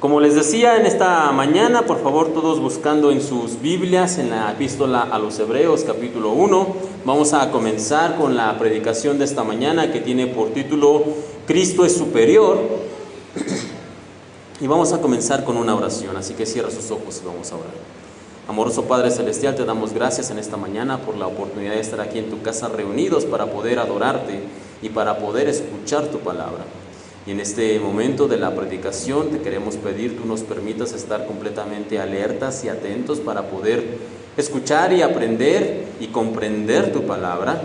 Como les decía en esta mañana, por favor todos buscando en sus Biblias, en la epístola a los Hebreos capítulo 1, vamos a comenzar con la predicación de esta mañana que tiene por título Cristo es superior. Y vamos a comenzar con una oración, así que cierra sus ojos y vamos a orar. Amoroso Padre Celestial, te damos gracias en esta mañana por la oportunidad de estar aquí en tu casa reunidos para poder adorarte y para poder escuchar tu palabra. Y en este momento de la predicación te queremos pedir tú nos permitas estar completamente alertas y atentos para poder escuchar y aprender y comprender tu palabra.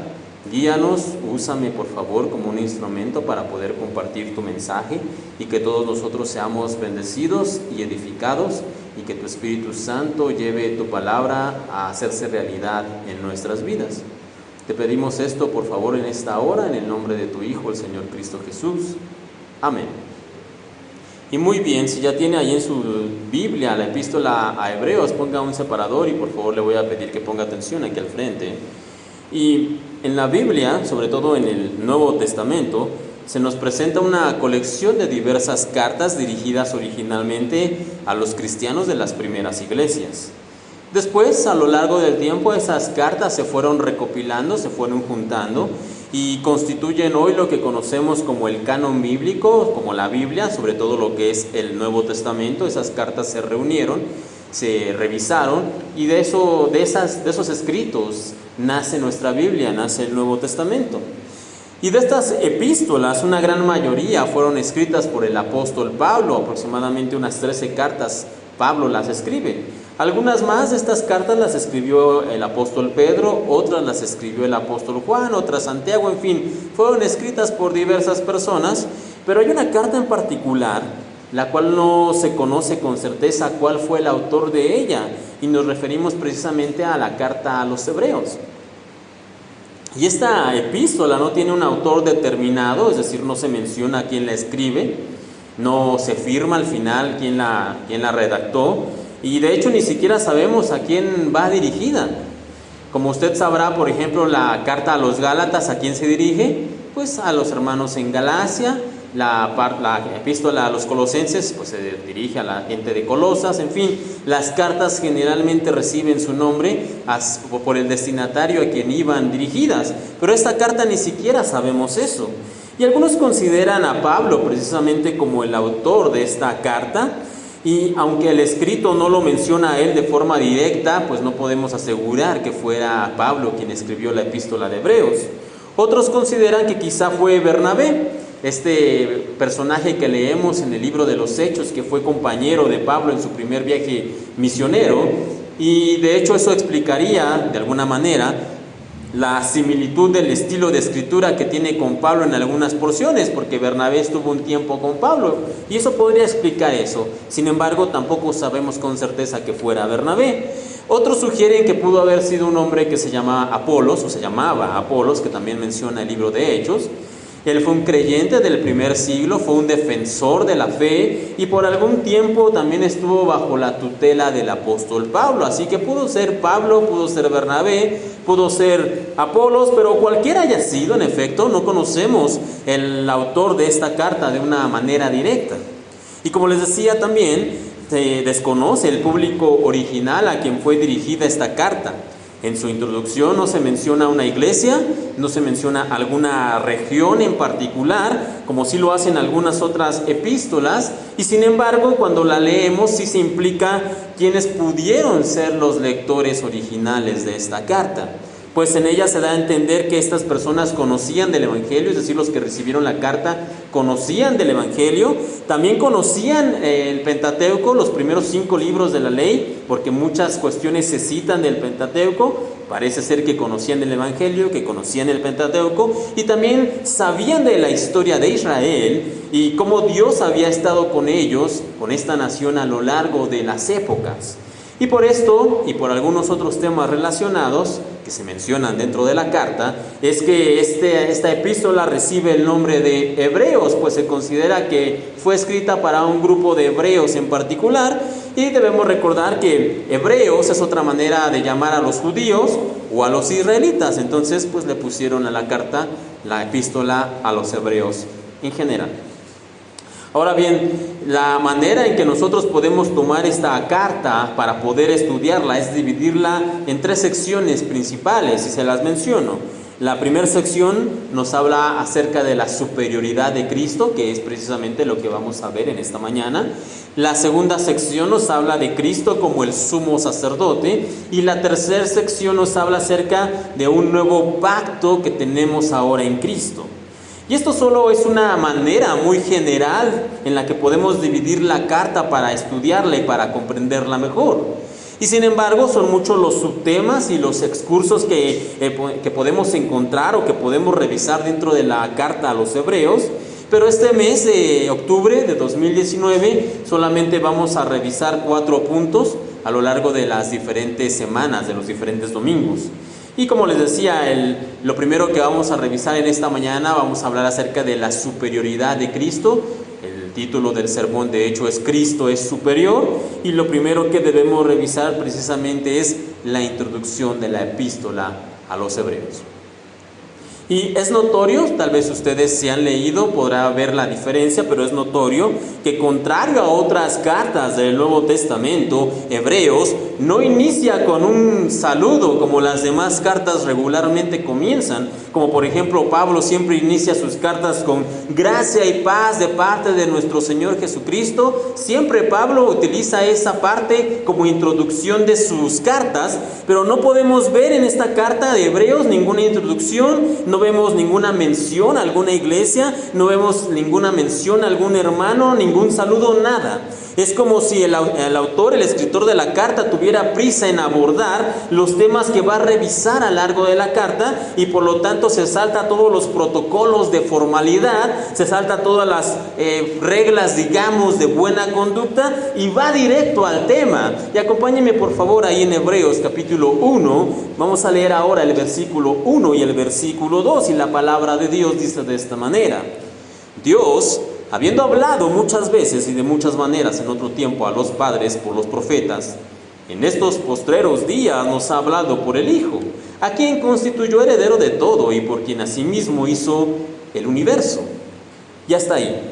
Guíanos, úsame por favor como un instrumento para poder compartir tu mensaje y que todos nosotros seamos bendecidos y edificados y que tu Espíritu Santo lleve tu palabra a hacerse realidad en nuestras vidas. Te pedimos esto por favor en esta hora, en el nombre de tu Hijo, el Señor Cristo Jesús. Amén. Y muy bien, si ya tiene ahí en su Biblia la epístola a Hebreos, ponga un separador y por favor le voy a pedir que ponga atención aquí al frente. Y en la Biblia, sobre todo en el Nuevo Testamento, se nos presenta una colección de diversas cartas dirigidas originalmente a los cristianos de las primeras iglesias. Después, a lo largo del tiempo, esas cartas se fueron recopilando, se fueron juntando y constituyen hoy lo que conocemos como el canon bíblico, como la Biblia, sobre todo lo que es el Nuevo Testamento. Esas cartas se reunieron, se revisaron y de esos escritos nace nuestra Biblia, nace el Nuevo Testamento. Y de estas epístolas, una gran mayoría fueron escritas por el apóstol Pablo, aproximadamente unas 13 cartas Pablo las escribe. Algunas más de estas cartas las escribió el apóstol Pedro, otras las escribió el apóstol Juan, otras Santiago, en fin, fueron escritas por diversas personas, pero hay una carta en particular, la cual no se conoce con certeza cuál fue el autor de ella, y nos referimos precisamente a la carta a los Hebreos. Y esta epístola no tiene un autor determinado, es decir, no se menciona quién la escribe, no se firma al final quién la redactó, y de hecho ni siquiera sabemos a quién va dirigida. Como usted sabrá, por ejemplo, la carta a los Gálatas, ¿a quién se dirige? Pues a los hermanos en Galacia. La epístola a los Colosenses pues se dirige a la gente de Colosas. En fin, las cartas generalmente reciben su nombre por el destinatario a quien iban dirigidas, pero esta carta ni siquiera sabemos eso. Y algunos consideran a Pablo precisamente como el autor de esta carta, y aunque el escrito no lo menciona a él de forma directa, pues no podemos asegurar que fuera Pablo quien escribió la epístola de Hebreos. Otros consideran que quizá fue Bernabé, este personaje que leemos en el libro de los Hechos, que fue compañero de Pablo en su primer viaje misionero, y de hecho eso explicaría de alguna manera la similitud del estilo de escritura que tiene con Pablo en algunas porciones, porque Bernabé estuvo un tiempo con Pablo, y eso podría explicar eso. Sin embargo, tampoco sabemos con certeza que fuera Bernabé. Otros sugieren que pudo haber sido un hombre que se llamaba Apolos, o se llamaba Apolos, que también menciona el libro de Hechos. Él fue un creyente del primer siglo, fue un defensor de la fe y por algún tiempo también estuvo bajo la tutela del apóstol Pablo. Así que pudo ser Pablo, pudo ser Bernabé, pudo ser Apolos, pero cualquiera haya sido, en efecto, no conocemos el autor de esta carta de una manera directa. Y como les decía también, se desconoce el público original a quien fue dirigida esta carta. En su introducción no se menciona una iglesia, no se menciona alguna región en particular, como sí lo hacen algunas otras epístolas, y sin embargo, cuando la leemos sí se implica quiénes pudieron ser los lectores originales de esta carta. Pues en ella se da a entender que estas personas conocían del Evangelio, es decir, los que recibieron la carta conocían del Evangelio, también conocían el Pentateuco, los primeros 5 libros de la ley, porque muchas cuestiones se citan del Pentateuco. Parece ser que conocían el Evangelio, que conocían el Pentateuco, y también sabían de la historia de Israel y cómo Dios había estado con ellos, con esta nación a lo largo de las épocas. Y por esto, y por algunos otros temas relacionados que se mencionan dentro de la carta, es que esta epístola recibe el nombre de Hebreos, pues se considera que fue escrita para un grupo de hebreos en particular, y debemos recordar que hebreos es otra manera de llamar a los judíos o a los israelitas. Entonces pues le pusieron a la carta la epístola a los hebreos en general. Ahora bien, la manera en que nosotros podemos tomar esta carta para poder estudiarla es dividirla en 3 secciones principales, y se las menciono. La primera sección nos habla acerca de la superioridad de Cristo, que es precisamente lo que vamos a ver en esta mañana. La segunda sección nos habla de Cristo como el sumo sacerdote. Y la tercera sección nos habla acerca de un nuevo pacto que tenemos ahora en Cristo. Y esto solo es una manera muy general en la que podemos dividir la carta para estudiarla y para comprenderla mejor. Y sin embargo, son muchos los subtemas y los excursos que podemos encontrar o que podemos revisar dentro de la carta a los Hebreos. Pero este mes de octubre de 2019 solamente vamos a revisar 4 puntos a lo largo de las diferentes semanas, de los diferentes domingos. Y como les decía, lo primero que vamos a revisar en esta mañana, vamos a hablar acerca de la superioridad de Cristo. El título del sermón, de hecho, es Cristo es superior. Y lo primero que debemos revisar precisamente es la introducción de la epístola a los Hebreos. Y es notorio, tal vez ustedes si han leído podrá ver la diferencia, pero es notorio que contrario a otras cartas del Nuevo Testamento, Hebreos no inicia con un saludo como las demás cartas regularmente comienzan, como por ejemplo Pablo siempre inicia sus cartas con gracia y paz de parte de nuestro Señor Jesucristo. Siempre Pablo utiliza esa parte como introducción de sus cartas, pero no podemos ver en esta carta de Hebreos ninguna introducción. No vemos ninguna mención a alguna iglesia, no vemos ninguna mención a algún hermano, ningún saludo, nada. Es como si el autor, el escritor de la carta tuviera prisa en abordar los temas que va a revisar a lo largo de la carta y por lo tanto se salta todos los protocolos de formalidad, se salta todas las reglas, digamos, de buena conducta y va directo al tema. Y acompáñenme por favor ahí en Hebreos capítulo 1, vamos a leer ahora el versículo 1 y el versículo 2 y la palabra de Dios dice de esta manera: Dios, habiendo hablado muchas veces y de muchas maneras en otro tiempo a los padres por los profetas, en estos postreros días nos ha hablado por el Hijo, a quien constituyó heredero de todo y por quien asimismo hizo el universo. Y hasta ahí.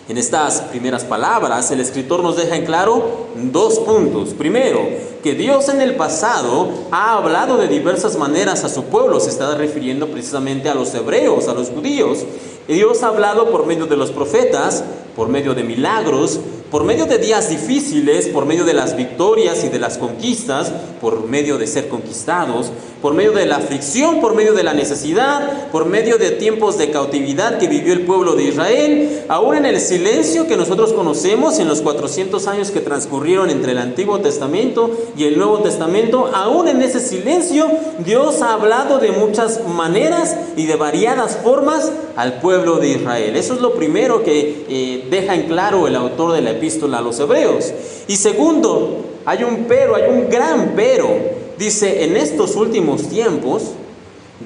En estas primeras palabras, el escritor nos deja en claro 2 puntos. Primero, que Dios en el pasado ha hablado de diversas maneras a su pueblo. Se está refiriendo precisamente a los hebreos, a los judíos. Y Dios ha hablado por medio de los profetas, por medio de milagros, por medio de días difíciles, por medio de las victorias y de las conquistas, por medio de ser conquistados, por medio de la aflicción, por medio de la necesidad, por medio de tiempos de cautividad que vivió el pueblo de Israel, aún en el silencio que nosotros conocemos en los 400 años que transcurrieron entre el Antiguo Testamento y el Nuevo Testamento. Aún en ese silencio Dios ha hablado de muchas maneras y de variadas formas al pueblo de Israel. Eso es lo primero que deja en claro el autor de la epístola a los Hebreos. Y segundo, hay un pero, hay un gran pero. Dice, en estos últimos tiempos,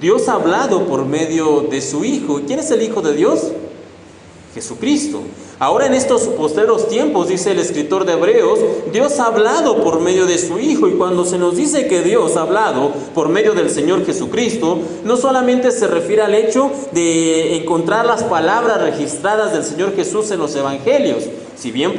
Dios ha hablado por medio de su Hijo. ¿Quién es el Hijo de Dios? Jesucristo. Ahora en estos postreros tiempos, dice el escritor de Hebreos, Dios ha hablado por medio de su Hijo. Y cuando se nos dice que Dios ha hablado por medio del Señor Jesucristo, no solamente se refiere al hecho de encontrar las palabras registradas del Señor Jesús en los evangelios. Si bien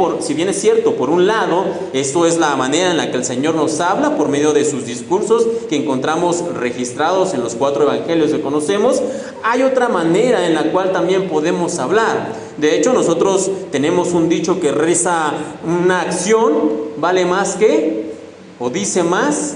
es cierto, por un lado, esto es la manera en la que el Señor nos habla por medio de sus discursos que encontramos registrados en los 4 evangelios que conocemos, hay otra manera en la cual también podemos hablar. De hecho, nosotros tenemos un dicho que reza: una acción vale más que, o dice más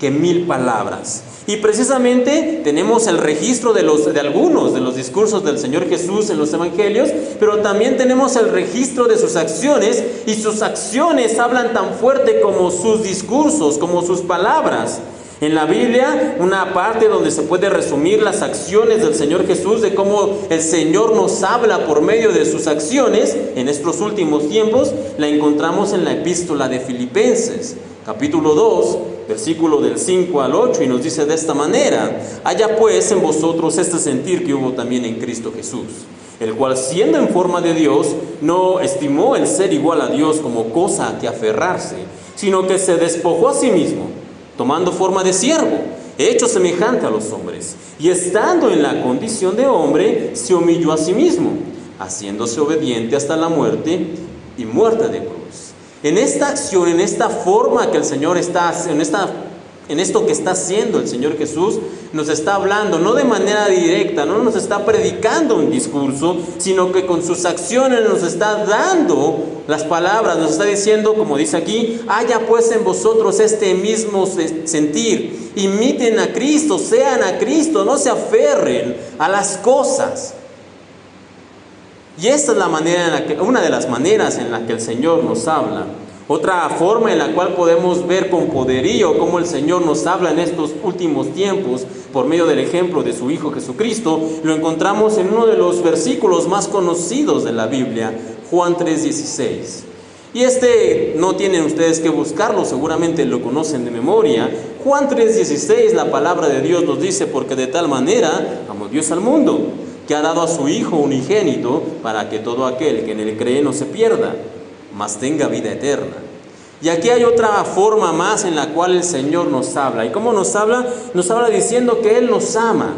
que 1000 palabras. Y precisamente tenemos el registro de algunos de los discursos del Señor Jesús en los evangelios, pero también tenemos el registro de sus acciones, y sus acciones hablan tan fuerte como sus discursos, como sus palabras. En la Biblia, una parte donde se puede resumir las acciones del Señor Jesús, de cómo el Señor nos habla por medio de sus acciones en estos últimos tiempos, la encontramos en la epístola de Filipenses, capítulo 2, versículo del 5 al 8, y nos dice de esta manera: haya pues en vosotros este sentir que hubo también en Cristo Jesús, el cual siendo en forma de Dios, no estimó el ser igual a Dios como cosa a que aferrarse, sino que se despojó a sí mismo, tomando forma de siervo, hecho semejante a los hombres, y estando en la condición de hombre, se humilló a sí mismo, haciéndose obediente hasta la muerte y muerte de cruz. En esta acción, en esta forma que el Señor está, en esto que está haciendo el Señor Jesús, nos está hablando, no de manera directa, no nos está predicando un discurso, sino que con sus acciones nos está dando las palabras, nos está diciendo, como dice aquí, haya pues en vosotros este mismo sentir, imiten a Cristo, sean a Cristo, no se aferren a las cosas. Y esta es la manera una de las maneras en la que el Señor nos habla. Otra forma en la cual podemos ver con poderío cómo el Señor nos habla en estos últimos tiempos por medio del ejemplo de su Hijo Jesucristo, lo encontramos en uno de los versículos más conocidos de la Biblia, Juan 3:16. Y no tienen ustedes que buscarlo, seguramente lo conocen de memoria. Juan 3:16, la palabra de Dios nos dice: porque de tal manera amó Dios al mundo, que ha dado a su Hijo unigénito, para que todo aquel que en él cree no se pierda, mas tenga vida eterna. Y aquí hay otra forma más en la cual el Señor nos habla. ¿Y cómo nos habla? Nos habla diciendo que Él nos ama.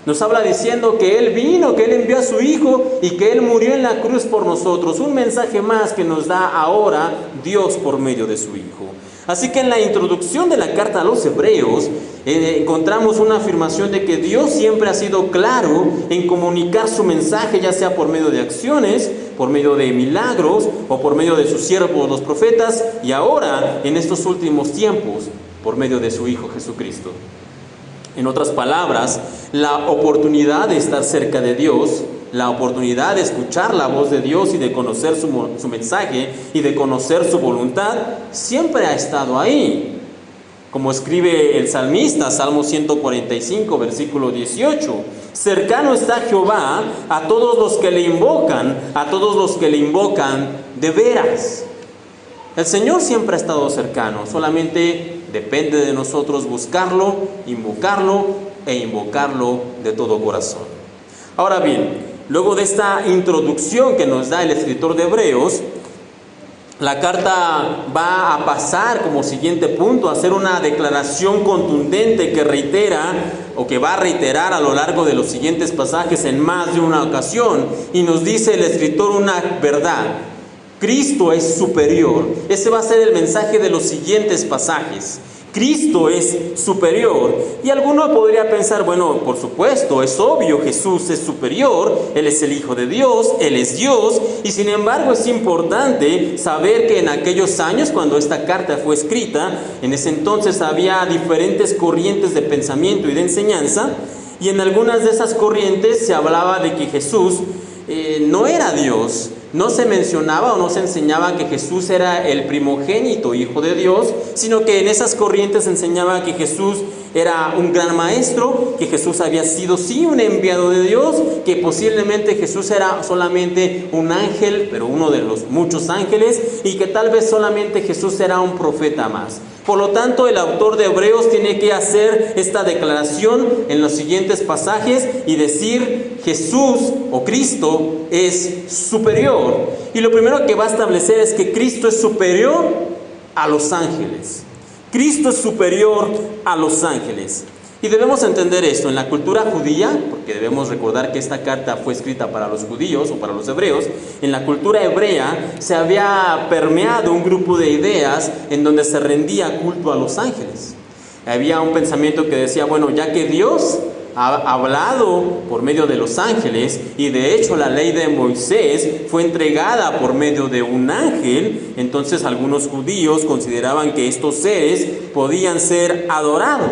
Nos habla diciendo que Él vino, que Él envió a su Hijo y que Él murió en la cruz por nosotros. Un mensaje más que nos da ahora Dios por medio de su Hijo. Así que en la introducción de la carta a los Hebreos encontramos una afirmación de que Dios siempre ha sido claro en comunicar su mensaje, ya sea por medio de acciones, por medio de milagros o por medio de sus siervos los profetas, y ahora en estos últimos tiempos por medio de su Hijo Jesucristo. En otras palabras, la oportunidad de estar cerca de Dios, la oportunidad de escuchar la voz de Dios y de conocer su mensaje y de conocer su voluntad, siempre ha estado ahí. Como escribe el salmista, Salmo 145, versículo 18, cercano está Jehová a todos los que le invocan, a todos los que le invocan de veras. El Señor siempre ha estado cercano, solamente depende de nosotros buscarlo e invocarlo de todo corazón. Ahora bien, luego de esta introducción que nos da el escritor de Hebreos, la carta va a pasar como siguiente punto a hacer una declaración contundente que reitera o que va a reiterar a lo largo de los siguientes pasajes en más de una ocasión, y nos dice el escritor una verdad: Cristo es superior. Ese va a ser el mensaje de los siguientes pasajes. Cristo es superior. Y alguno podría pensar, bueno, por supuesto, es obvio, Jesús es superior, Él es el Hijo de Dios, Él es Dios. Y sin embargo es importante saber que en aquellos años, cuando esta carta fue escrita, en ese entonces había diferentes corrientes de pensamiento y de enseñanza, y en algunas de esas corrientes se hablaba de que Jesús no era Dios. No se mencionaba o no se enseñaba que Jesús era el primogénito Hijo de Dios, sino que en esas corrientes se enseñaba que Jesús era un gran maestro, que Jesús había sido sí un enviado de Dios, que posiblemente Jesús era solamente un ángel, pero uno de los muchos ángeles, y que tal vez solamente Jesús era un profeta más. Por lo tanto, el autor de Hebreos tiene que hacer esta declaración en los siguientes pasajes y decir: Jesús o Cristo es superior. Y lo primero que va a establecer es que Cristo es superior a los ángeles. Cristo es superior a los ángeles. Y debemos entender esto en la cultura judía, porque debemos recordar que esta carta fue escrita para los judíos o para los hebreos. En la cultura hebrea se había permeado un grupo de ideas en donde se rendía culto a los ángeles. Había un pensamiento que decía, bueno, ya que Dios ha hablado por medio de los ángeles, y de hecho la ley de Moisés fue entregada por medio de un ángel, entonces algunos judíos consideraban que estos seres podían ser adorados,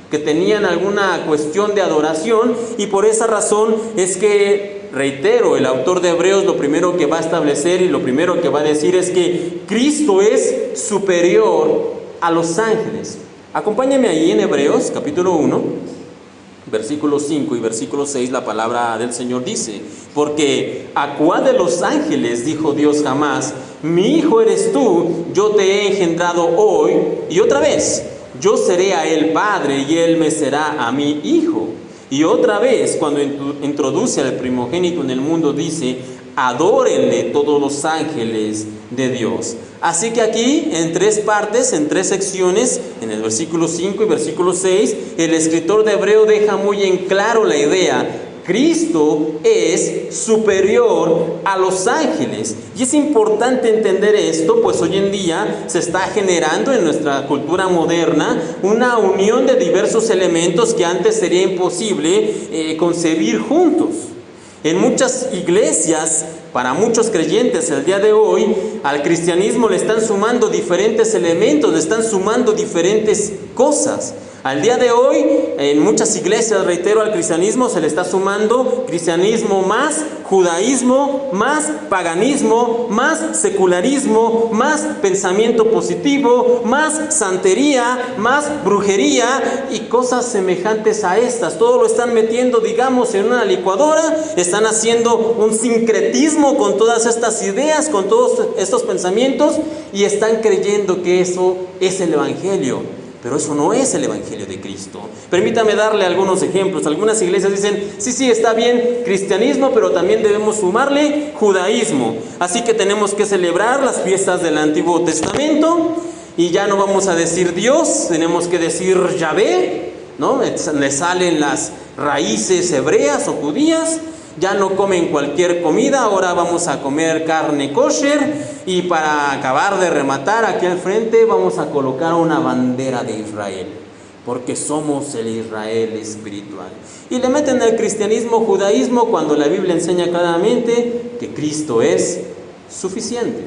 que tenían alguna cuestión de adoración, y por esa razón es que, reitero, el autor de Hebreos lo primero que va a establecer y lo primero que va a decir es que Cristo es superior a los ángeles. Acompáñame ahí en Hebreos capítulo 1, versículo 5 y versículo 6, la palabra del Señor dice: porque ¿a cuál de los ángeles dijo Dios jamás: mi hijo eres tú, yo te he engendrado hoy? Y otra vez: yo seré a él padre y él me será a mí hijo. Y otra vez, cuando introduce al primogénito en el mundo, dice: adórenle todos los ángeles de Dios. Así que aquí, en tres partes, en tres secciones, en el versículo 5 y versículo 6, el escritor de Hebreo deja muy en claro la idea: Cristo es superior a los ángeles. Y es importante entender esto, pues hoy en día se está generando en nuestra cultura moderna una unión de diversos elementos que antes sería imposible concebir juntos. En muchas iglesias, para muchos creyentes el día de hoy, al cristianismo le están sumando diferentes elementos, le están sumando diferentes cosas. Al día de hoy, en muchas iglesias, reitero, al cristianismo se le está sumando cristianismo más judaísmo, más paganismo, más secularismo, más pensamiento positivo, más santería, más brujería y cosas semejantes a estas. Todo lo están metiendo, digamos, en una licuadora, están haciendo un sincretismo con todas estas ideas, con todos estos pensamientos y están creyendo que eso es el evangelio. Pero eso no es el evangelio de Cristo. Permítame darle algunos ejemplos. Algunas iglesias dicen, sí, está bien cristianismo, pero también debemos sumarle judaísmo. Así que tenemos que celebrar las fiestas del Antiguo Testamento y ya no vamos a decir Dios, tenemos que decir Yahvé, ¿no? Le salen las raíces hebreas o judías. Ya no comen cualquier comida, ahora vamos a comer carne kosher y para acabar de rematar aquí al frente vamos a colocar una bandera de Israel, porque somos el Israel espiritual. Y le meten al cristianismo judaísmo cuando la Biblia enseña claramente que Cristo es suficiente,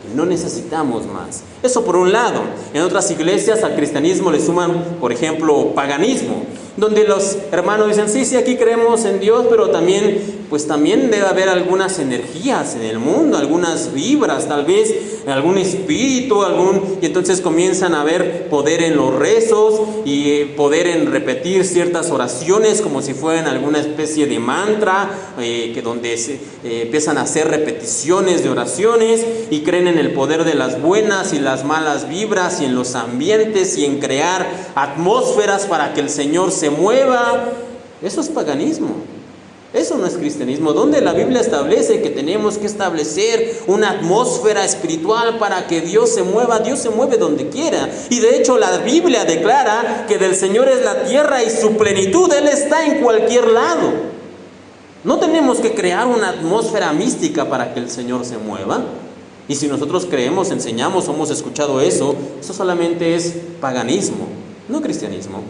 que no necesitamos más. Eso por un lado. En otras iglesias al cristianismo le suman, por ejemplo, paganismo, donde los hermanos dicen, sí, aquí creemos en Dios, pero también debe haber algunas energías en el mundo, algunas vibras, tal vez algún espíritu, y entonces comienzan a haber poder en los rezos y poder en repetir ciertas oraciones como si fueran alguna especie de mantra, donde empiezan a hacer repeticiones de oraciones y creen en el poder de las buenas y las malas vibras y en los ambientes y en crear atmósferas para que el Señor se mueva. Eso es paganismo. Eso no es cristianismo. Donde la Biblia establece que tenemos que establecer una atmósfera espiritual para que Dios se mueva. Dios se mueve donde quiera. Y de hecho la Biblia declara que del Señor es la tierra y su plenitud. Él está en cualquier lado. No tenemos que crear una atmósfera mística para que el Señor se mueva. Y si nosotros creemos, enseñamos, hemos escuchado eso solamente es paganismo, no cristianismo.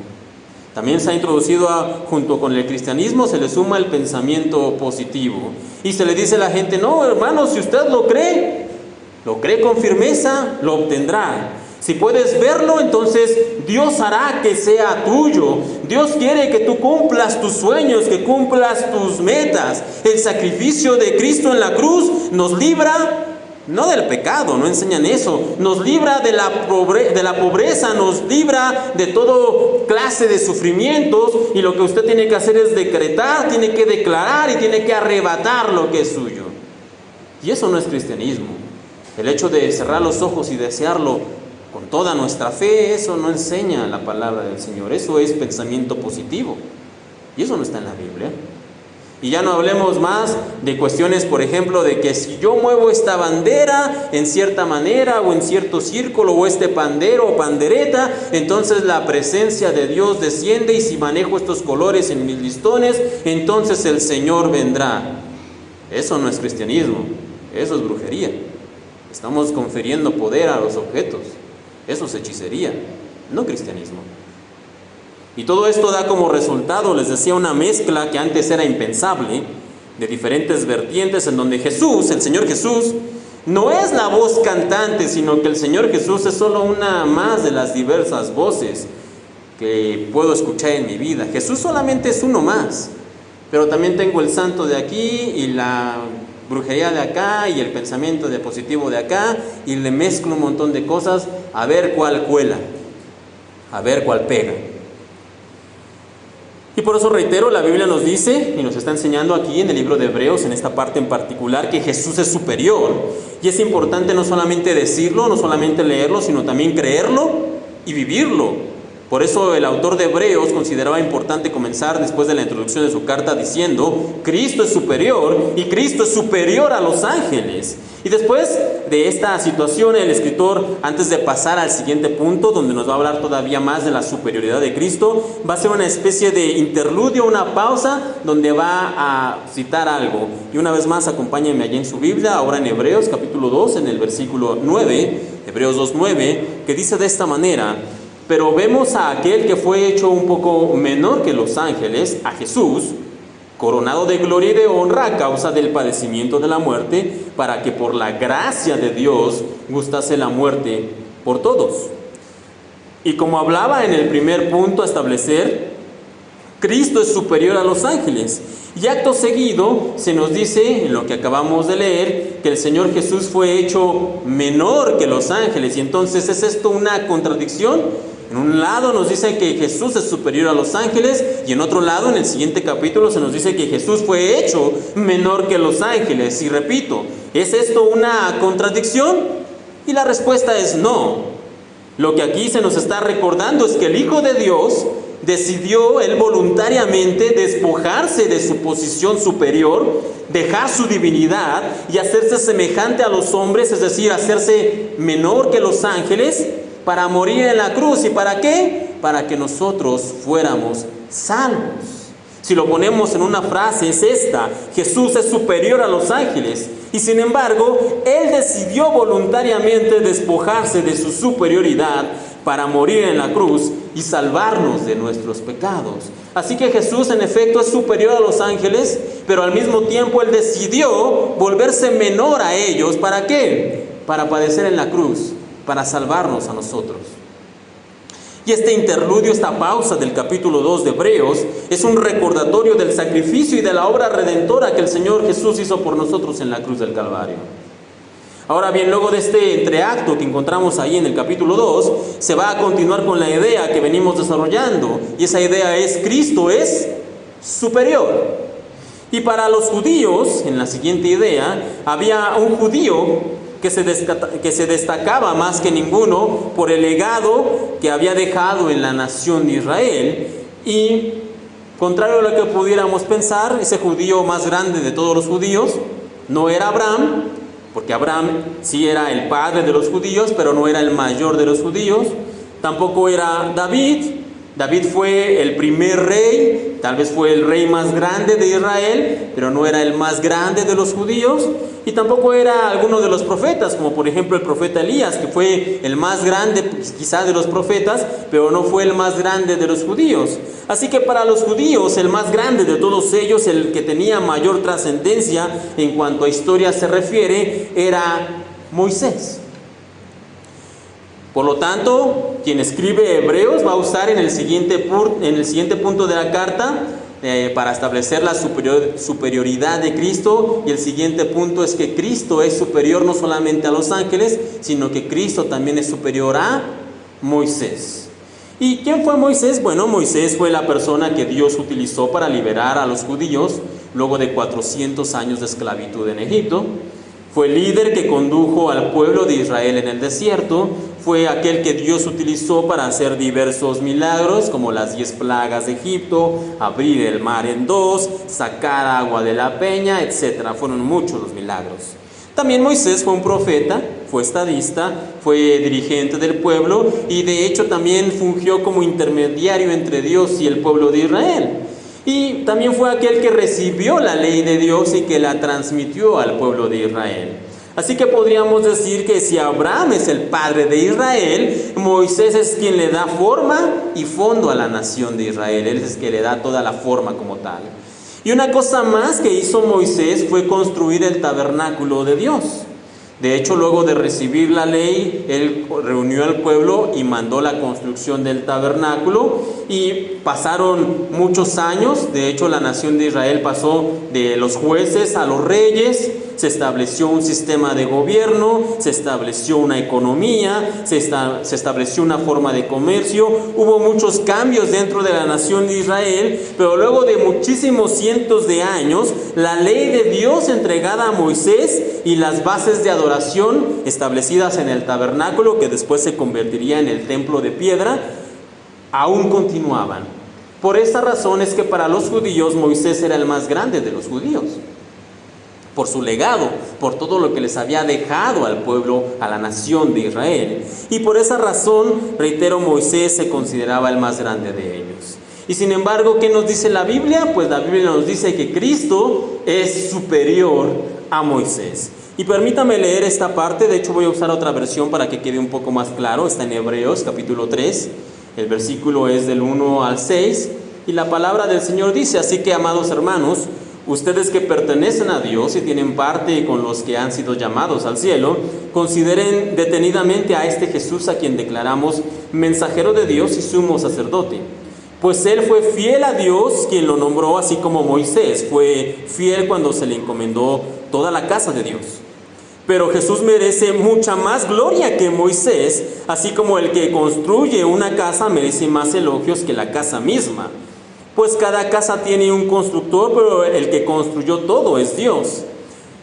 También se ha introducido junto con el cristianismo, se le suma el pensamiento positivo. Y se le dice a la gente, no hermano, si usted lo cree con firmeza, lo obtendrá. Si puedes verlo, entonces Dios hará que sea tuyo. Dios quiere que tú cumplas tus sueños, que cumplas tus metas. El sacrificio de Cristo en la cruz nos libra, no del pecado, no enseñan eso. Nos libra de la pobreza, nos libra de toda clase de sufrimientos. Y lo que usted tiene que hacer es decretar, tiene que declarar y tiene que arrebatar lo que es suyo. Y eso no es cristianismo. El hecho de cerrar los ojos y desearlo con toda nuestra fe, eso no enseña la palabra del Señor. Eso es pensamiento positivo. Y eso no está en la Biblia. Y ya no hablemos más de cuestiones, por ejemplo, de que si yo muevo esta bandera en cierta manera o en cierto círculo o este pandero o pandereta, entonces la presencia de Dios desciende y si manejo estos colores en mis listones, entonces el Señor vendrá. Eso no es cristianismo, eso es brujería. Estamos confiriendo poder a los objetos. Eso es hechicería, no cristianismo. Y todo esto da como resultado, les decía, una mezcla que antes era impensable, de diferentes vertientes en donde Jesús, el Señor Jesús, no es la voz cantante, sino que el Señor Jesús es solo una más de las diversas voces que puedo escuchar en mi vida. Jesús solamente es uno más, pero también tengo el santo de aquí y la brujería de acá y el pensamiento de positivo de acá y le mezclo un montón de cosas a ver cuál cuela, a ver cuál pega. Y por eso reitero, la Biblia nos dice y nos está enseñando aquí en el libro de Hebreos, en esta parte en particular, que Jesús es superior. Y es importante no solamente decirlo, no solamente leerlo, sino también creerlo y vivirlo. Por eso el autor de Hebreos consideraba importante comenzar después de la introducción de su carta diciendo: Cristo es superior y Cristo es superior a los ángeles. Y después de esta situación, el escritor, antes de pasar al siguiente punto, donde nos va a hablar todavía más de la superioridad de Cristo, va a hacer una especie de interludio, una pausa, donde va a citar algo. Y una vez más, acompáñenme allí en su Biblia, ahora en Hebreos capítulo 2, en el versículo 9, Hebreos 2:9, que dice de esta manera: pero vemos a aquel que fue hecho un poco menor que los ángeles, a Jesús, coronado de gloria y de honra a causa del padecimiento de la muerte, para que por la gracia de Dios gustase la muerte por todos. Y como hablaba en el primer punto a establecer, Cristo es superior a los ángeles. Y acto seguido se nos dice, en lo que acabamos de leer, que el Señor Jesús fue hecho menor que los ángeles. Y entonces, ¿es esto una contradicción? En un lado nos dice que Jesús es superior a los ángeles, y en otro lado, en el siguiente capítulo, se nos dice que Jesús fue hecho menor que los ángeles. Y repito, ¿es esto una contradicción? Y la respuesta es no. Lo que aquí se nos está recordando es que el Hijo de Dios decidió él voluntariamente despojarse de su posición superior, dejar su divinidad y hacerse semejante a los hombres, es decir, hacerse menor que los ángeles, para morir en la cruz. ¿Y para qué? Para que nosotros fuéramos salvos. Si lo ponemos en una frase, es esta: Jesús es superior a los ángeles. Y sin embargo, Él decidió voluntariamente despojarse de su superioridad para morir en la cruz y salvarnos de nuestros pecados. Así que Jesús en efecto es superior a los ángeles, pero al mismo tiempo Él decidió volverse menor a ellos. ¿Para qué? Para padecer en la cruz, para salvarnos a nosotros. Y este interludio, esta pausa del capítulo 2 de Hebreos, es un recordatorio del sacrificio y de la obra redentora que el Señor Jesús hizo por nosotros en la cruz del Calvario. Ahora bien, luego de este entreacto que encontramos ahí en el capítulo 2, se va a continuar con la idea que venimos desarrollando, y esa idea es: Cristo es superior. Y para los judíos, en la siguiente idea, había un judío que se destacaba más que ninguno por el legado que había dejado en la nación de Israel. Y contrario a lo que pudiéramos pensar, ese judío más grande de todos los judíos no era Abraham, porque Abraham sí era el padre de los judíos, pero no era el mayor de los judíos. Tampoco era David. David fue el primer rey, tal vez fue el rey más grande de Israel, pero no era el más grande de los judíos. Y tampoco era alguno de los profetas, como por ejemplo el profeta Elías, que fue el más grande quizá de los profetas, pero no fue el más grande de los judíos. Así que para los judíos, el más grande de todos ellos, el que tenía mayor trascendencia en cuanto a historia se refiere, era Moisés. Por lo tanto, quien escribe Hebreos va a usar en el siguiente punto de la carta para establecer la superioridad de Cristo. Y el siguiente punto es que Cristo es superior no solamente a los ángeles, sino que Cristo también es superior a Moisés. ¿Y quién fue Moisés? Bueno, Moisés fue la persona que Dios utilizó para liberar a los judíos luego de 400 años de esclavitud en Egipto. Fue el líder que condujo al pueblo de Israel en el desierto. Fue aquel que Dios utilizó para hacer diversos milagros, como las 10 plagas de Egipto, abrir el mar en dos, sacar agua de la peña, etc. Fueron muchos los milagros. También Moisés fue un profeta, fue estadista, fue dirigente del pueblo y de hecho también fungió como intermediario entre Dios y el pueblo de Israel. Y también fue aquel que recibió la ley de Dios y que la transmitió al pueblo de Israel. Así que podríamos decir que si Abraham es el padre de Israel, Moisés es quien le da forma y fondo a la nación de Israel. Él es quien le da toda la forma como tal. Y una cosa más que hizo Moisés fue construir el tabernáculo de Dios. De hecho, luego de recibir la ley, él reunió al pueblo y mandó la construcción del tabernáculo, y pasaron muchos años. De hecho, la nación de Israel pasó de los jueces a los reyes, se estableció un sistema de gobierno, se estableció una economía, se estableció una forma de comercio. Hubo muchos cambios dentro de la nación de Israel, pero luego de muchísimos cientos de años, la ley de Dios entregada a Moisés y las bases de adoración establecidas en el tabernáculo, que después se convertiría en el templo de piedra, aún continuaban. Por esta razón es que para los judíos Moisés era el más grande de los judíos, por su legado, por todo lo que les había dejado al pueblo, a la nación de Israel. Y por esa razón, reitero, Moisés se consideraba el más grande de ellos. Y sin embargo, ¿qué nos dice la Biblia? Pues la Biblia nos dice que Cristo es superior a Moisés. Y permítame leer esta parte, de hecho voy a usar otra versión para que quede un poco más claro. Está en Hebreos capítulo 3, el versículo es del 1 al 6, y la palabra del Señor dice: así que, amados hermanos, ustedes que pertenecen a Dios y tienen parte con los que han sido llamados al cielo, consideren detenidamente a este Jesús, a quien declaramos mensajero de Dios y sumo sacerdote. Pues él fue fiel a Dios, quien lo nombró, así como Moisés fue fiel cuando se le encomendó toda la casa de Dios. Pero Jesús merece mucha más gloria que Moisés, así como el que construye una casa merece más elogios que la casa misma. Pues cada casa tiene un constructor, pero el que construyó todo es Dios.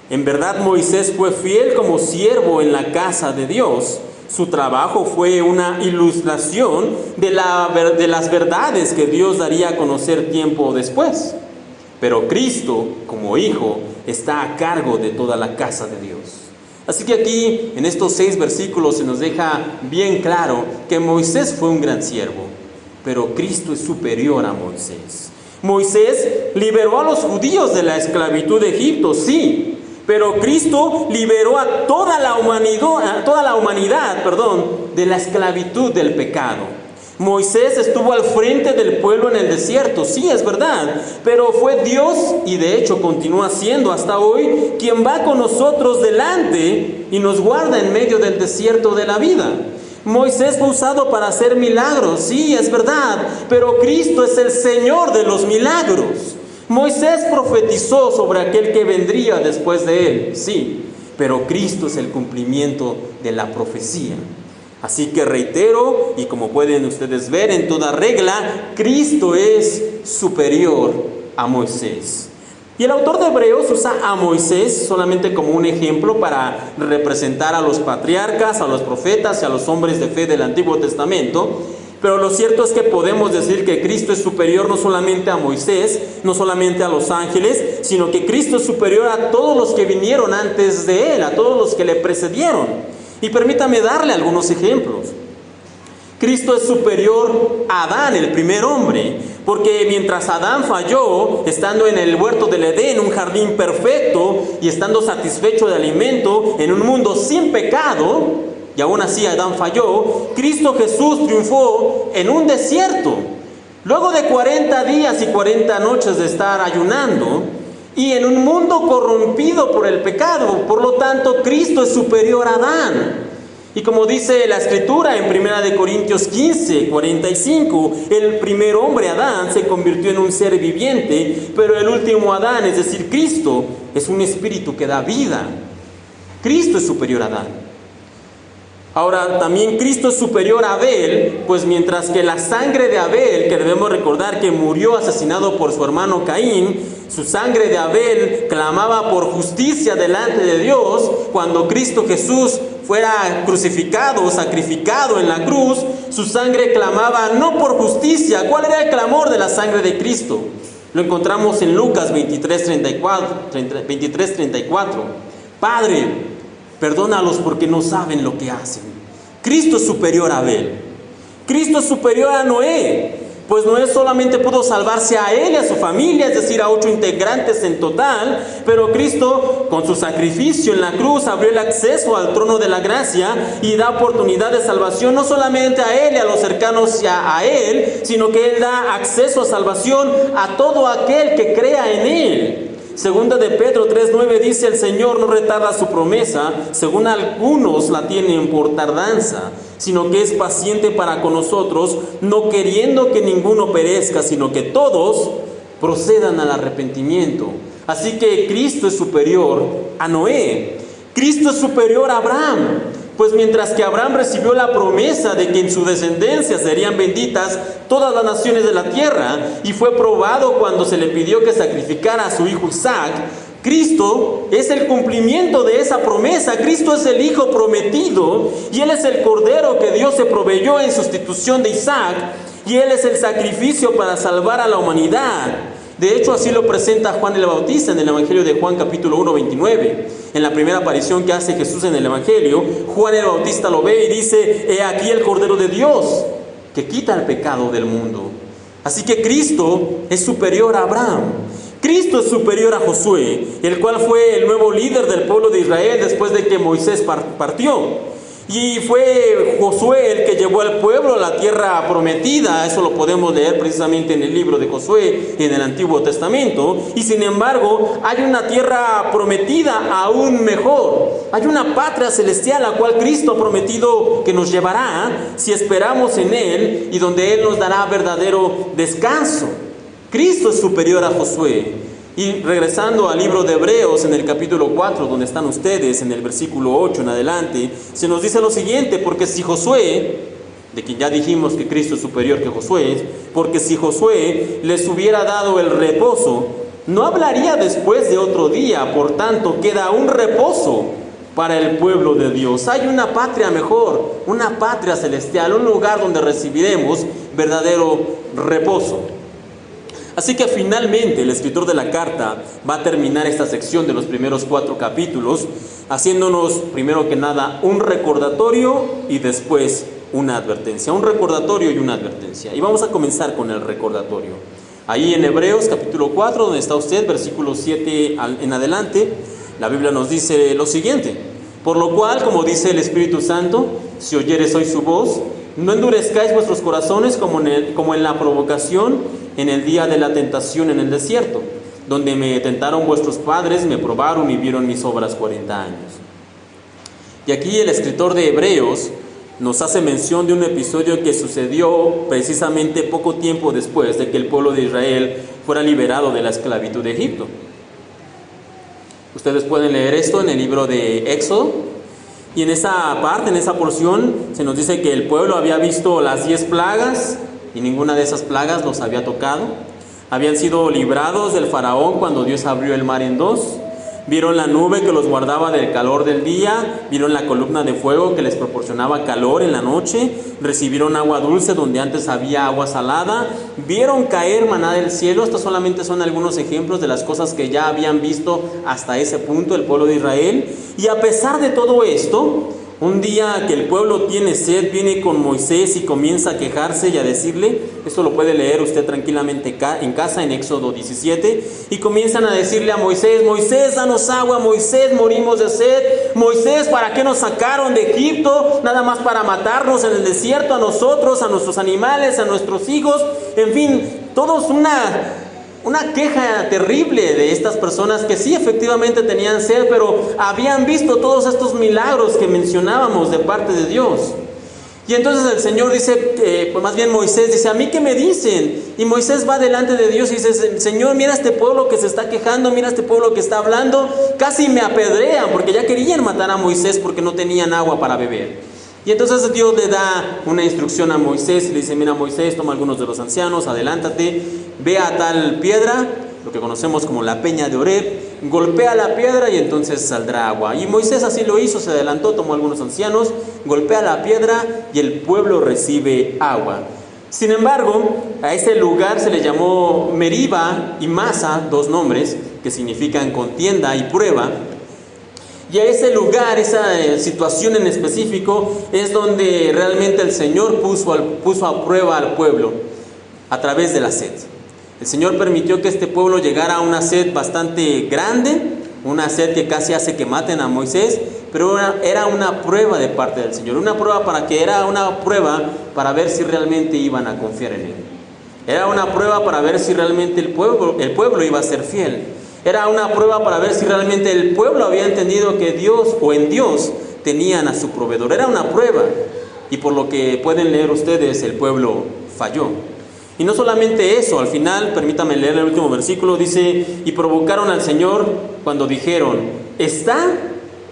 En verdad, Moisés fue fiel como siervo en la casa de Dios. Su trabajo fue una ilustración de las verdades que Dios daría a conocer tiempo después. Pero Cristo, como Hijo, está a cargo de toda la casa de Dios. Así que aquí, en estos 6 versículos, se nos deja bien claro que Moisés fue un gran siervo, pero Cristo es superior a Moisés. Moisés liberó a los judíos de la esclavitud de Egipto, sí, pero Cristo liberó a toda la humanidad, de la esclavitud del pecado. Moisés estuvo al frente del pueblo en el desierto, sí, es verdad, pero fue Dios, y de hecho continúa siendo hasta hoy, quien va con nosotros delante y nos guarda en medio del desierto de la vida. Moisés fue usado para hacer milagros, sí, es verdad, pero Cristo es el Señor de los milagros. Moisés profetizó sobre aquel que vendría después de él, sí, pero Cristo es el cumplimiento de la profecía. Así que reitero, y como pueden ustedes ver en toda regla, Cristo es superior a Moisés. Y el autor de Hebreos usa a Moisés solamente como un ejemplo para representar a los patriarcas, a los profetas y a los hombres de fe del Antiguo Testamento. Pero lo cierto es que podemos decir que Cristo es superior no solamente a Moisés, no solamente a los ángeles, sino que Cristo es superior a todos los que vinieron antes de él, a todos los que le precedieron. Y permítame darle algunos ejemplos. Cristo es superior a Adán, el primer hombre, porque mientras Adán falló, estando en el huerto del Edén, un jardín perfecto, y estando satisfecho de alimento en un mundo sin pecado, y aún así Adán falló, Cristo Jesús triunfó en un desierto. Luego de 40 días y 40 noches de estar ayunando, y en un mundo corrompido por el pecado, por lo tanto, Cristo es superior a Adán. Y como dice la Escritura en 1 Corintios 15, 45, el primer hombre, Adán, se convirtió en un ser viviente, pero el último Adán, es decir, Cristo, es un espíritu que da vida. Cristo es superior a Adán. Ahora, también Cristo es superior a Abel, pues mientras que la sangre de Abel, que debemos recordar que murió asesinado por su hermano Caín, su sangre de Abel clamaba por justicia delante de Dios, cuando Cristo Jesús fuera crucificado o sacrificado en la cruz, su sangre clamaba no por justicia. ¿Cuál era el clamor de la sangre de Cristo? Lo encontramos en Lucas 23:34. Padre, perdónalos porque no saben lo que hacen. Cristo es superior a Abel. Cristo es superior a Noé, pues Noé solamente pudo salvarse a él y a su familia, es decir, a 8 integrantes en total, pero Cristo, con su sacrificio en la cruz, abrió el acceso al trono de la gracia y da oportunidad de salvación no solamente a él y a los cercanos a él, sino que él da acceso a salvación a todo aquel que crea en él. Segunda de Pedro 3:9 dice: el Señor no retarda su promesa, según algunos la tienen por tardanza, sino que es paciente para con nosotros, no queriendo que ninguno perezca, sino que todos procedan al arrepentimiento. Así que Cristo es superior a Noé. Cristo es superior a Abraham, pues mientras que Abraham recibió la promesa de que en su descendencia serían benditas todas las naciones de la tierra, y fue probado cuando se le pidió que sacrificara a su hijo Isaac, Cristo es el cumplimiento de esa promesa. Cristo es el Hijo prometido, y Él es el Cordero que Dios se proveyó en sustitución de Isaac. y Él es el sacrificio para salvar a la humanidad. De hecho, así lo presenta Juan el Bautista en el Evangelio de Juan capítulo 1, 29. En la primera aparición que hace Jesús en el Evangelio, Juan el Bautista lo ve y dice: he aquí el Cordero de Dios que quita el pecado del mundo. Así que Cristo es superior a Abraham. Cristo es superior a Josué, el cual fue el nuevo líder del pueblo de Israel después de que Moisés partió. Y fue Josué el que llevó al pueblo a la tierra prometida. Eso lo podemos leer precisamente en el libro de Josué en el Antiguo Testamento. Y sin embargo, hay una tierra prometida aún mejor. Hay una patria celestial a la cual Cristo ha prometido que nos llevará si esperamos en Él, y donde Él nos dará verdadero descanso. Cristo es superior a Josué. Y regresando al libro de Hebreos en el capítulo 4, donde están ustedes, en el versículo 8 en adelante, se nos dice lo siguiente: porque si Josué, de quien ya dijimos que Cristo es superior que Josué, porque si Josué les hubiera dado el reposo, no hablaría después de otro día. Por tanto, queda un reposo para el pueblo de Dios. Hay una patria mejor, una patria celestial, un lugar donde recibiremos verdadero reposo. Así que finalmente el escritor de la carta va a terminar esta sección de los primeros 4 capítulos haciéndonos primero que nada un recordatorio y después una advertencia. Un recordatorio y una advertencia. Y vamos a comenzar con el recordatorio. Ahí en Hebreos capítulo 4, donde está usted, versículo 7 en adelante, la Biblia nos dice lo siguiente: por lo cual, como dice el Espíritu Santo, si oyeres hoy su voz, no endurezcáis vuestros corazones como en la provocación en el día de la tentación en el desierto, donde me tentaron vuestros padres, me probaron y vieron mis obras 40 años. Y aquí el escritor de Hebreos nos hace mención de un episodio que sucedió precisamente poco tiempo después de que el pueblo de Israel fuera liberado de la esclavitud de Egipto. Ustedes pueden leer esto en el libro de Éxodo. Y en esa parte, en esa porción, se nos dice que el pueblo había visto las 10 plagas y ninguna de esas plagas los había tocado. Habían sido librados del faraón cuando Dios abrió el mar en dos. Vieron la nube que los guardaba del calor del día. Vieron la columna de fuego que les proporcionaba calor en la noche. Recibieron agua dulce donde antes había agua salada. Vieron caer maná del cielo. Estos solamente son algunos ejemplos de las cosas que ya habían visto hasta ese punto el pueblo de Israel. Y a pesar de todo esto, un día que el pueblo tiene sed, viene con Moisés y comienza a quejarse y a decirle, esto lo puede leer usted tranquilamente en casa en Éxodo 17, y comienzan a decirle a Moisés: Moisés, danos agua, Moisés, morimos de sed, Moisés, ¿para qué nos sacaron de Egipto? Nada más para matarnos en el desierto a nosotros, a nuestros animales, a nuestros hijos. En fin, todos una queja terrible de estas personas que sí efectivamente tenían sed, pero habían visto todos estos milagros que mencionábamos de parte de Dios. Y entonces el Señor dice, pues más bien Moisés dice: ¿a mí qué me dicen? Y Moisés va delante de Dios y dice: Señor, mira este pueblo que se está quejando, mira este pueblo que está hablando, casi me apedrean, porque ya querían matar a Moisés porque no tenían agua para beber. Y entonces Dios le da una instrucción a Moisés y le dice: mira Moisés, toma algunos de los ancianos, adelántate, ve a tal piedra, lo que conocemos como la peña de Oreb, golpea la piedra y entonces saldrá agua. Y Moisés así lo hizo, se adelantó, tomó algunos ancianos, golpea la piedra y el pueblo recibe agua. Sin embargo, a ese lugar se le llamó Meriba y Masa, 2 nombres que significan contienda y prueba. Y a ese lugar, esa situación en específico, es donde realmente el Señor puso a prueba al pueblo a través de la sed. El Señor permitió que este pueblo llegara a una sed bastante grande, una sed que casi hace que maten a Moisés, pero era una prueba de parte del Señor, una prueba para ver si realmente iban a confiar en Él. Era una prueba para ver si realmente el pueblo iba a ser fiel. Era una prueba para ver si realmente el pueblo había entendido que Dios o en Dios tenían a su proveedor. Era una prueba. Y por lo que pueden leer ustedes, el pueblo falló. Y no solamente eso, al final, permítame leer el último versículo, dice: y provocaron al Señor cuando dijeron: ¿está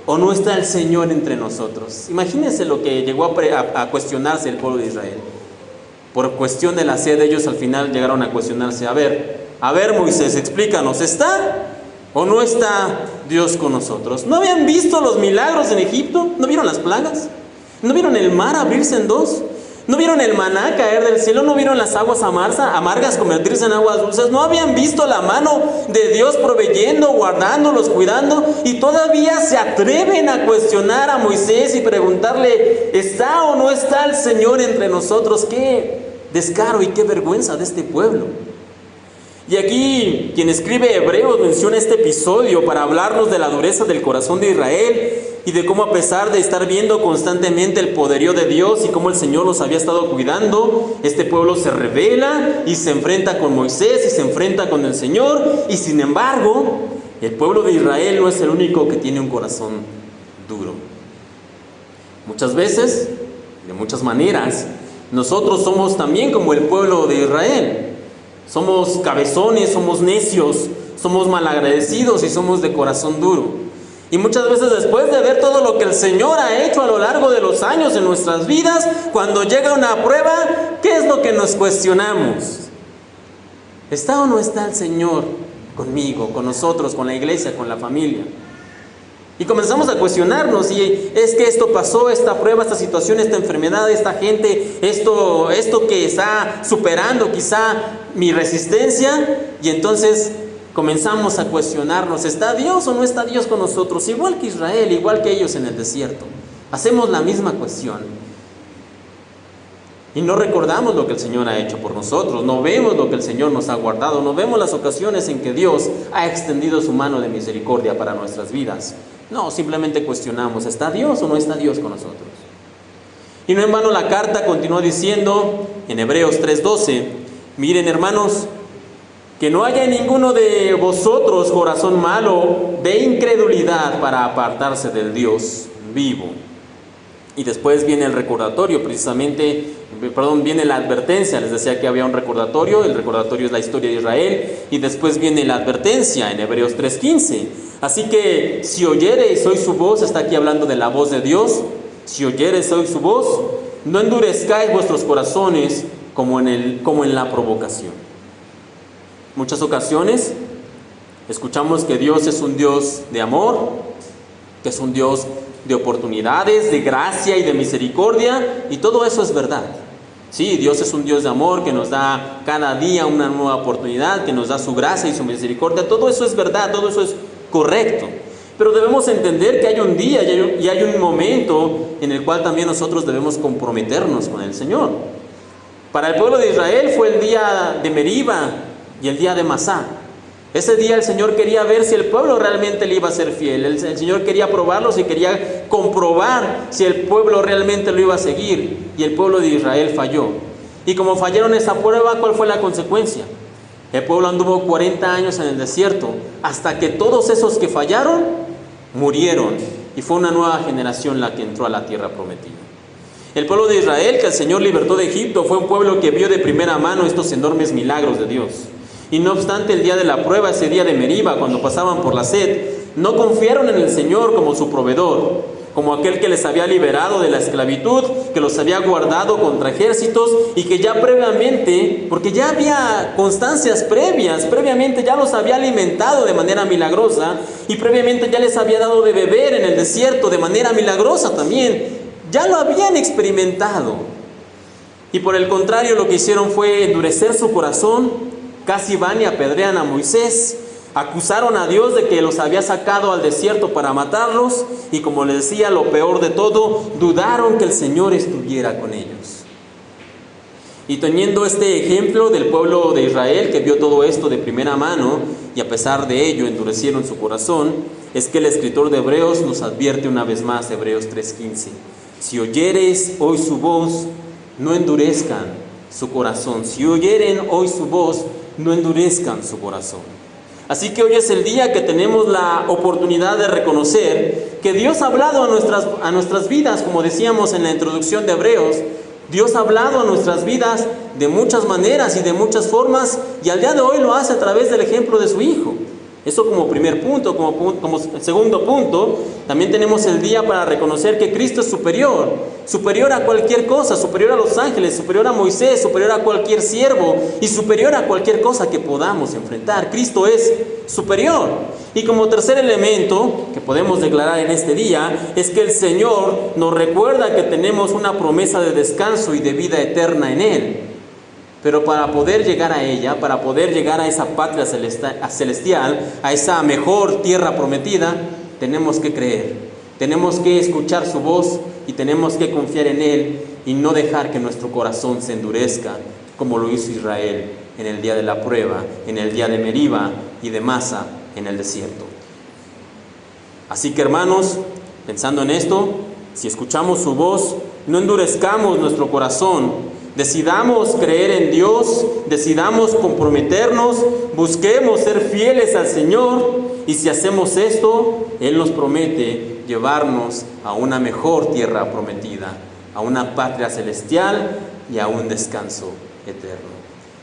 o no está el Señor entre nosotros? Imagínense lo que llegó a cuestionarse el pueblo de Israel. Por cuestión de la sed, ellos al final llegaron a cuestionarse: a ver Moisés, explícanos, ¿está o no está Dios con nosotros? ¿No habían visto los milagros en Egipto? ¿No vieron las plagas? ¿No vieron el mar abrirse en dos? ¿No vieron el maná caer del cielo? ¿No vieron las aguas amargas convertirse en aguas dulces? ¿No habían visto la mano de Dios proveyendo, guardándolos, cuidando? Y todavía se atreven a cuestionar a Moisés y preguntarle, ¿está o no está el Señor entre nosotros? ¡Qué descaro y qué vergüenza de este pueblo! Y aquí quien escribe Hebreos menciona este episodio para hablarnos de la dureza del corazón de Israel y de cómo, a pesar de estar viendo constantemente el poderío de Dios y cómo el Señor los había estado cuidando, este pueblo se rebela y se enfrenta con Moisés y se enfrenta con el Señor. Y sin embargo, el pueblo de Israel no es el único que tiene un corazón duro. Muchas veces, de muchas maneras, nosotros somos también como el pueblo de Israel. Somos cabezones, somos necios, somos malagradecidos y somos de corazón duro. Y muchas veces, después de ver todo lo que el Señor ha hecho a lo largo de los años en nuestras vidas, cuando llega una prueba, ¿qué es lo que nos cuestionamos? ¿Está o no está el Señor conmigo, con nosotros, con la iglesia, con la familia? Y comenzamos a cuestionarnos, y es que esto pasó, esta prueba, esta situación, esta enfermedad, esta gente, esto que está superando quizá mi resistencia, y entonces comenzamos a cuestionarnos, ¿está Dios o no está Dios con nosotros? Igual que Israel, igual que ellos en el desierto. Hacemos la misma cuestión. Y no recordamos lo que el Señor ha hecho por nosotros, no vemos lo que el Señor nos ha guardado, no vemos las ocasiones en que Dios ha extendido su mano de misericordia para nuestras vidas. No, simplemente cuestionamos, ¿está Dios o no está Dios con nosotros? Y no en vano la carta continúa diciendo en Hebreos 3:12, miren hermanos, que no haya en ninguno de vosotros corazón malo de incredulidad para apartarse del Dios vivo. Y después viene el recordatorio, viene la advertencia. Les decía que había un recordatorio, el recordatorio es la historia de Israel, y después viene la advertencia en Hebreos 3:15. Así que si oyereis hoy su voz, está aquí hablando de la voz de Dios, si oyereis hoy su voz, no endurezcáis vuestros corazones como en la provocación. Muchas ocasiones escuchamos que Dios es un Dios de amor, que es un Dios de oportunidades, de gracia y de misericordia, y todo eso es verdad. Sí, Dios es un Dios de amor que nos da cada día una nueva oportunidad, que nos da su gracia y su misericordia. Todo eso es verdad, todo eso es correcto. Pero debemos entender que hay un día y hay un momento en el cual también nosotros debemos comprometernos con el Señor. Para el pueblo de Israel fue el día de Meriba y el día de Masá. Ese día el Señor quería ver si el pueblo realmente le iba a ser fiel. El Señor quería probarlos y quería comprobar si el pueblo realmente lo iba a seguir. Y el pueblo de Israel falló. Y como fallaron esa prueba, ¿cuál fue la consecuencia? El pueblo anduvo 40 años en el desierto, hasta que todos esos que fallaron murieron. Y fue una nueva generación la que entró a la tierra prometida. El pueblo de Israel, que el Señor libertó de Egipto, fue un pueblo que vio de primera mano estos enormes milagros de Dios. Y no obstante, el día de la prueba, ese día de Meriba, cuando pasaban por la sed, no confiaron en el Señor como su proveedor, como aquel que les había liberado de la esclavitud, que los había guardado contra ejércitos, y que ya previamente, porque ya había constancias previamente ya los había alimentado de manera milagrosa, y previamente ya les había dado de beber en el desierto de manera milagrosa también. Ya lo habían experimentado. Y por el contrario, lo que hicieron fue endurecer su corazón. Casi van y apedrean a Moisés, acusaron a Dios de que los había sacado al desierto para matarlos, y como les decía, lo peor de todo, dudaron que el Señor estuviera con ellos. Y teniendo este ejemplo del pueblo de Israel que vio todo esto de primera mano, y a pesar de ello endurecieron su corazón, es que el escritor de Hebreos nos advierte una vez más, Hebreos 3:15, si oyereis hoy su voz, no endurezcan su corazón. Si oyeren hoy su voz, no endurezcan su corazón. Así que hoy es el día que tenemos la oportunidad de reconocer que Dios ha hablado a nuestras vidas, como decíamos en la introducción de Hebreos. Dios ha hablado a nuestras vidas de muchas maneras y de muchas formas, y al día de hoy lo hace a través del ejemplo de su Hijo. Eso como primer punto. Como segundo punto, también tenemos el día para reconocer que Cristo es superior a cualquier cosa, superior a los ángeles, superior a Moisés, superior a cualquier siervo y superior a cualquier cosa que podamos enfrentar. Cristo es superior. Y como tercer elemento que podemos declarar en este día es que el Señor nos recuerda que tenemos una promesa de descanso y de vida eterna en Él. Pero para poder llegar a ella, para poder llegar a esa patria celestial, a esa mejor tierra prometida, tenemos que creer, tenemos que escuchar su voz y tenemos que confiar en Él y no dejar que nuestro corazón se endurezca como lo hizo Israel en el día de la prueba, en el día de Meriba y de Masa en el desierto. Así que, hermanos, pensando en esto, si escuchamos su voz, no endurezcamos nuestro corazón. Decidamos creer en Dios, decidamos comprometernos, busquemos ser fieles al Señor, y si hacemos esto, Él nos promete llevarnos a una mejor tierra prometida, a una patria celestial y a un descanso eterno.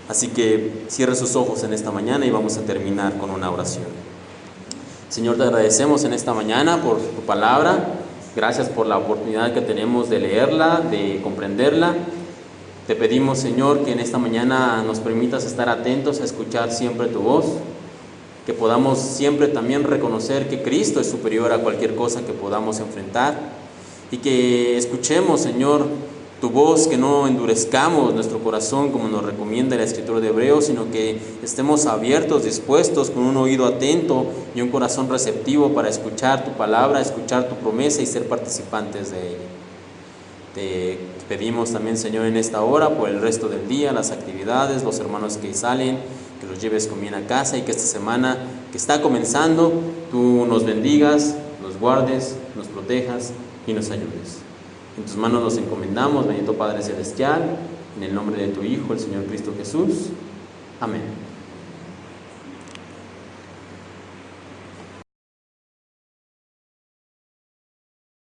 Así que cierre sus ojos en esta mañana y vamos a terminar con una oración. Señor, te agradecemos en esta mañana por tu palabra. Gracias por la oportunidad que tenemos de leerla, de comprenderla. Te pedimos, Señor, que en esta mañana nos permitas estar atentos a escuchar siempre tu voz, que podamos siempre también reconocer que Cristo es superior a cualquier cosa que podamos enfrentar, y que escuchemos, Señor, tu voz, que no endurezcamos nuestro corazón como nos recomienda la Escritura de Hebreos, sino que estemos abiertos, dispuestos, con un oído atento y un corazón receptivo para escuchar tu palabra, escuchar tu promesa y ser participantes de ella. Te pedimos también, Señor, en esta hora por el resto del día, las actividades, los hermanos que salen, que los lleves con bien a casa y que esta semana que está comenzando, tú nos bendigas, nos guardes, nos protejas y nos ayudes. En tus manos nos encomendamos, bendito Padre Celestial, en el nombre de tu Hijo, el Señor Cristo Jesús. Amén.